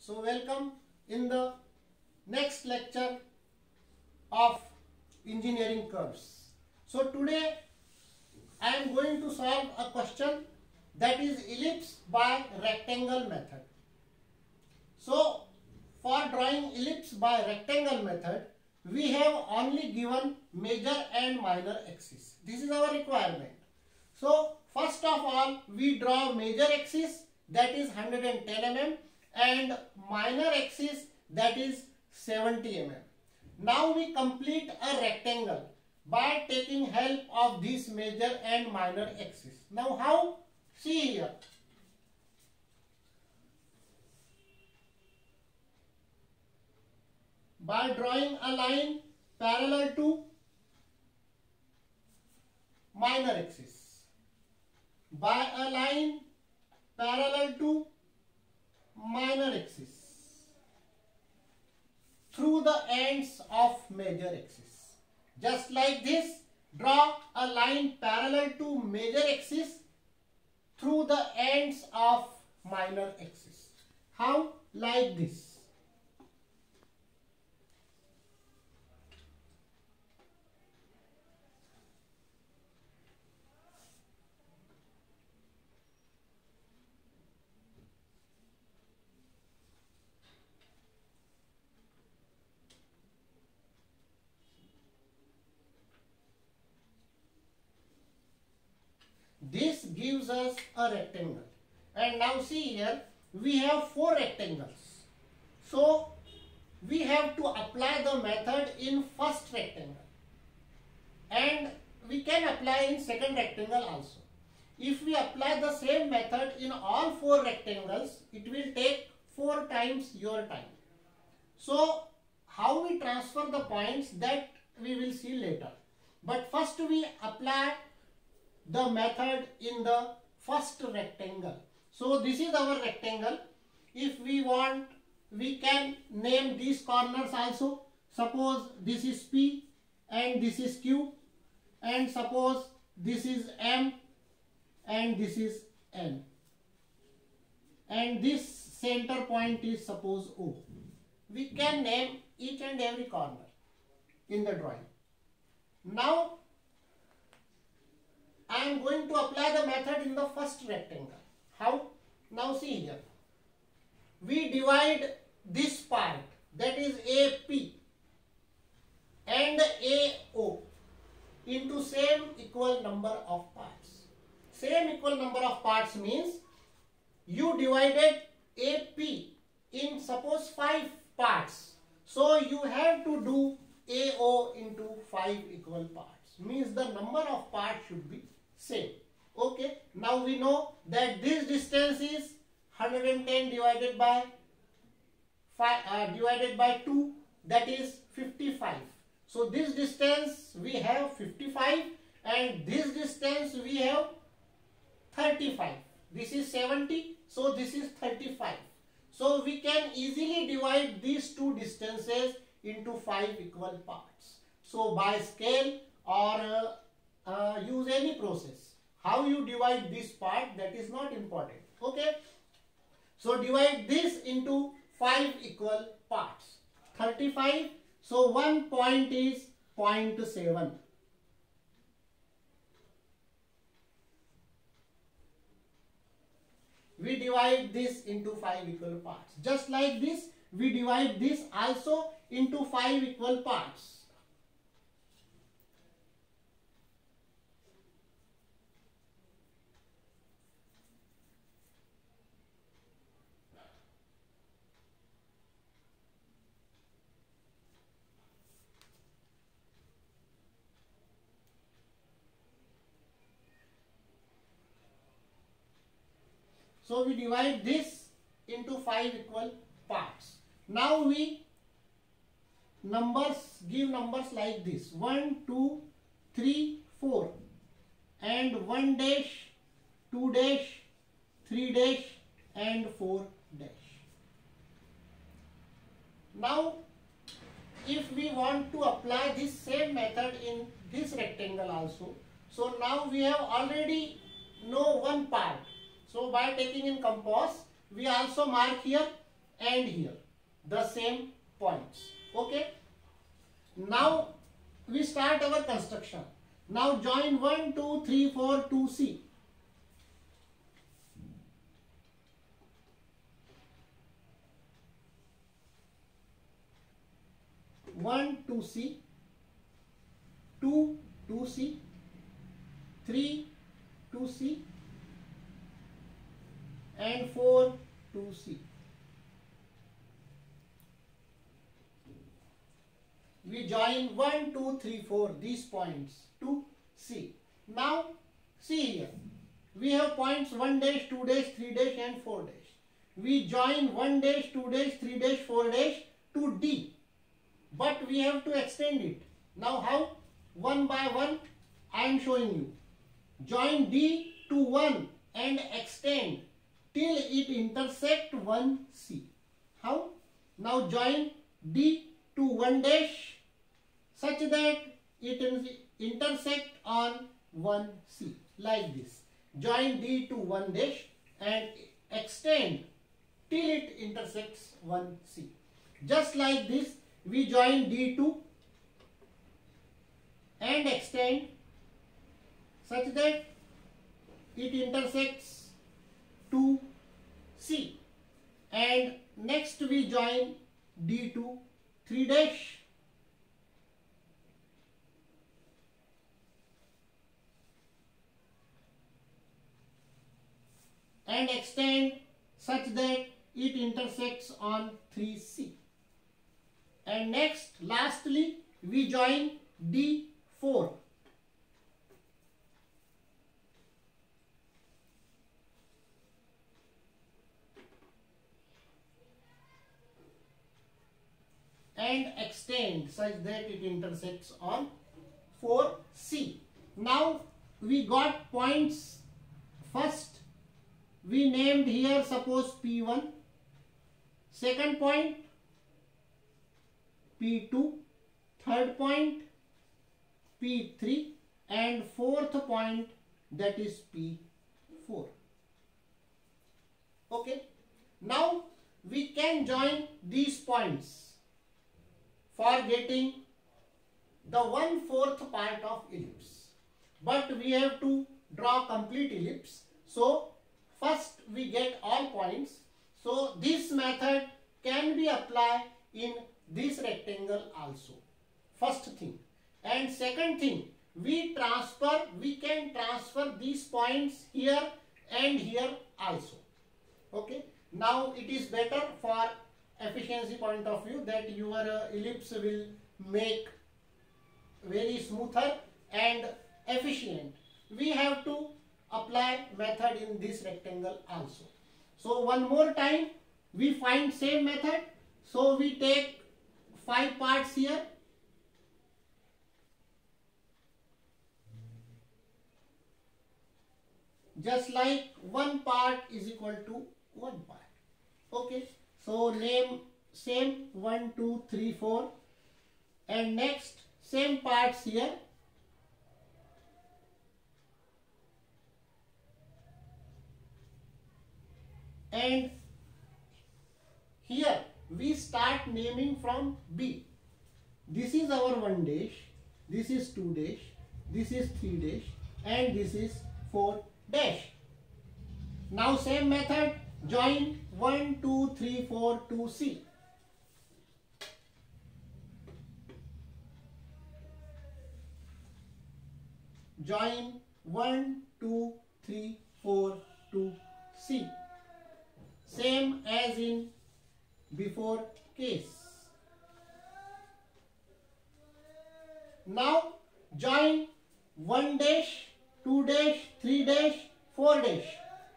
So welcome in the next lecture of engineering curves. So today I am going to solve a question that is ellipse by rectangle method. So for drawing ellipse by rectangle method, we have only given major and minor axis. This is our requirement. So first of all, we draw major axis, that is 110 mm, and minor axis, that is 70 mm. Now we complete a rectangle by taking help of this major and minor axis. Now how? See here. By drawing a line parallel to minor axis. By a line parallel to minor axis through the ends of major axis. Just like this, draw a line parallel to major axis through the ends of minor axis. How? Like this. This gives us a rectangle. And now see here, we have 4 rectangles. So we have to apply the method in first rectangle. And we can apply in second rectangle also. If we apply the same method in all 4 rectangles, it will take 4 times your time. So how we transfer the points, that we will see later. But first we apply the method in the first rectangle. So this is our rectangle. If we want, we can name these corners also. Suppose this is P and this is Q, and suppose this is M and this is N, and this center point is suppose O. We can name each and every corner in the drawing. Now I am going to apply the method in the first rectangle. How? Now see here. We divide this part, that is AP and AO, into same equal number of parts. Same equal number of parts means you divided AP in suppose 5 parts. So you have to do AO into 5 equal parts. Means the number of parts should be same. Okay, now we know that this distance is 110 divided by 5 divided by 2, that is 55. So this distance we have 55 and this distance we have 35. This is 70, so this is 35. So we can easily divide these two distances into 5 equal parts. So by scale or use any process. How you divide this part, that is not important. Okay. So divide this into 5 equal parts. 35. So 1 point is 0.7. We divide this into 5 equal parts. Just like this, we divide this also into 5 equal parts. So we divide this into 5 equal parts. Now we give numbers like this: 1, 2, 3, 4, and 1 dash, 2 dash, 3 dash, and 4 dash. Now if we want to apply this same method in this rectangle also, so now we have already know one part. So by taking in compass, we also mark here and here the same points. Okay. Now we start our construction. Now join 1, 2, 3, 4 to C. 1 to C, 2 to C, 3 to C, and 4 to C. We join 1, 2, 3, 4 these points to C. Now see here, we have points 1 dash, 2 dash, 3 dash and 4 dash. We join 1 dash, 2 dash, 3 dash, 4 dash to D. But we have to extend it. Now how? One by one I am showing you. Join D to 1 and extend till it intersect 1C. How? Now join D to 1 dash such that it intersect on 1C, like this. Join D to 1 dash and extend till it intersects 1C. Just like this, we join D2 and extend such that it intersects 2C, and next we join D2 3 dash and extend such that it intersects on 3C. And next, lastly, we join D4 and extend such that it intersects on 4C. Now we got points. First we named here, suppose P1, second point P2, third point P3 and fourth point, that is P4. Okay. Now we can join these points for getting the 1/4 part of ellipse. But we have to draw complete ellipse. So first we get all points. So this method can be applied in this rectangle also. First thing. And second thing, we can transfer these points here and here also. Okay. Now it is better for efficiency point of view that your ellipse will make very smoother and efficient. We have to apply method in this rectangle also. So one more time we find same method. So we take 5 parts here. Just like 1 part is equal to 1 part. Okay. So name same 1, 2, 3, 4 and next same parts here. And here we start naming from B. This is our 1 dash, this is 2 dash, this is 3 dash and this is 4 dash. Now same method, join 1, 2, 3, 4 to C. Join 1, 2, 3, 4 to C. Same as in before case. Now join 1 dash, 2 dash, 3 dash, 4 dash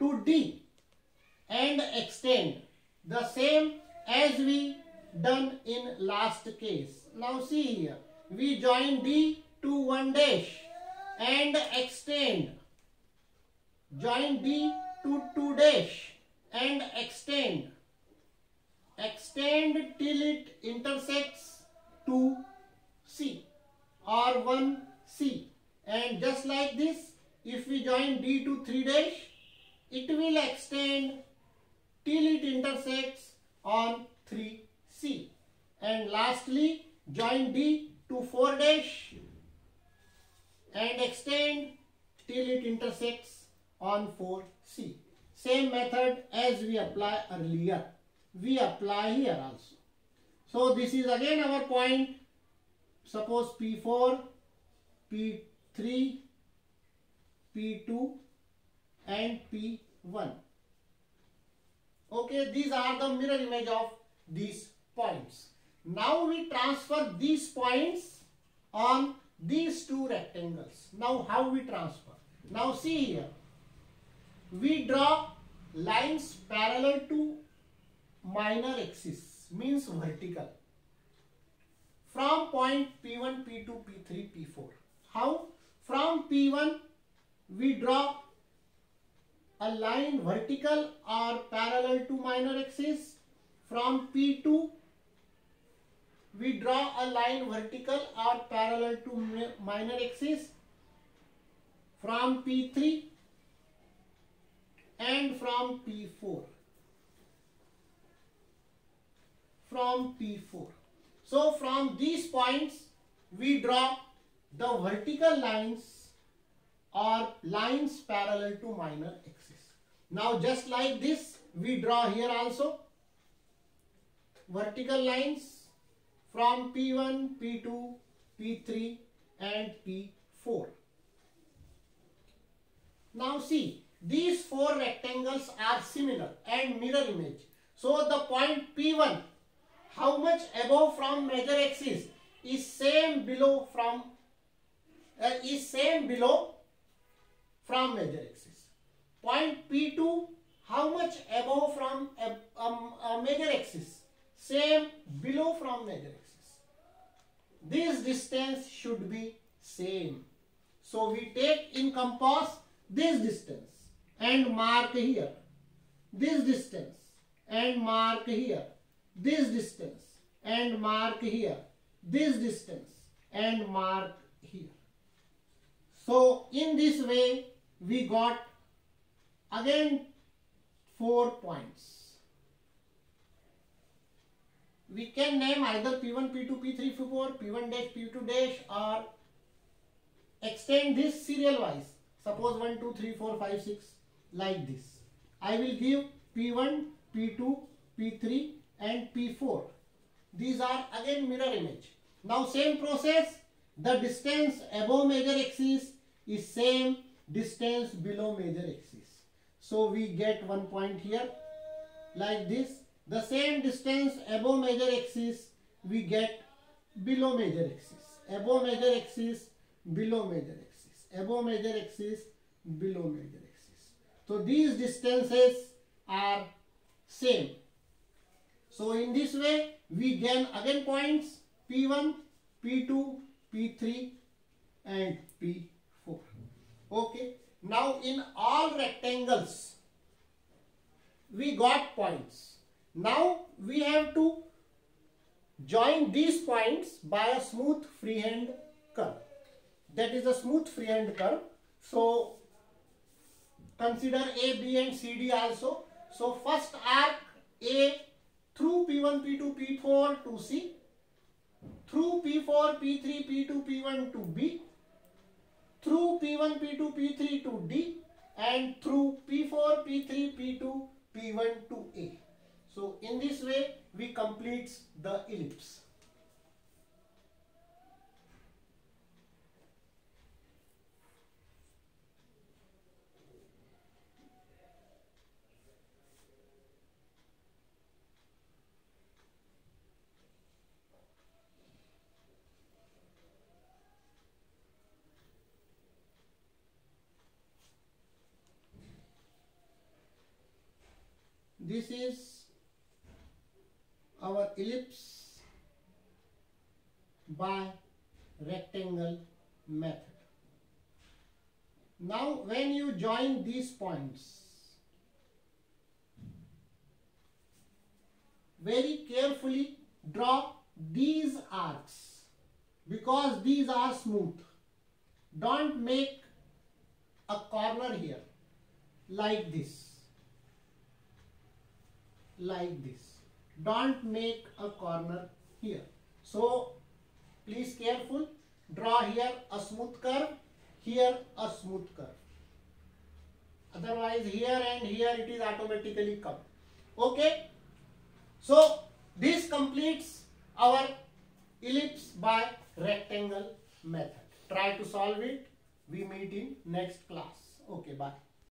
to D and extend the same as we done in last case. Now see here, we join D to 1 dash and extend. Join D to 2 dash and extend. Extend till it intersects 2C or 1C. And just like this, if we join D to 3 dash, it will extend till it intersects on 3C. And lastly, join D to 4 dash and extend till it intersects on 4C. Same method as we apply earlier, we apply here also. So this is again our point. Suppose P4, P3, P2 and P1. Okay, these are the mirror image of these points. Now we transfer these points on these two rectangles. Now how we transfer? Now see here. We draw lines parallel to minor axis, means vertical, from point P1, P2, P3, P4. How? From P1 we draw a line vertical or parallel to minor axis. From P2 we draw a line vertical or parallel to minor axis. From P3 and from P4. From P4. So from these points we draw the vertical lines or lines parallel to minor axis. Now just like this we draw here also vertical lines from P1, P2, P3 and P4. Now see, these four rectangles are similar and mirror image. So the point P1, how much above from major axis, is same below from major axis. Point P2, how much above from major axis, same below from major axis. This distance should be same. So we take in compass this distance and mark here, this distance and mark here, this distance and mark here, this distance and mark here. So in this way we got again 4 points. We can name either P1, P2, P3, P4, P1 dash, P2 dash, or extend this serial wise. Suppose 1, 2, 3, 4, 5, 6 like this. I will give P1, P2, P3 and P4. These are again mirror image. Now same process, the distance above major axis is same distance below major axis. So we get 1 point here like this. The same distance above major axis we get below major axis. Above major axis, below major axis. Above major axis, below major axis. So these distances are same. So in this way we gain again points P1, P2, P3 and P4. Okay. Now in all rectangles we got points. Now we have to join these points by a smooth freehand curve. That is a smooth freehand curve. So consider A, B and CD also. So first arc A through P1, P2, P4 to C, through P4, P3, P2, P1 to B, through P1, P2, P3 to D, and through P4, P3, P2, P1 to A. So in this way we complete the ellipse. This is our ellipse by rectangle method. Now when you join these points, very carefully draw these arcs because these are smooth. Don't make a corner here like this, like this. don't make a corner here. So please careful, draw here a smooth curve, here a smooth curve. Otherwise here and here it is automatically come. Okay. So this completes our ellipse by rectangle method. Try to solve it. We meet in next class. Okay, bye.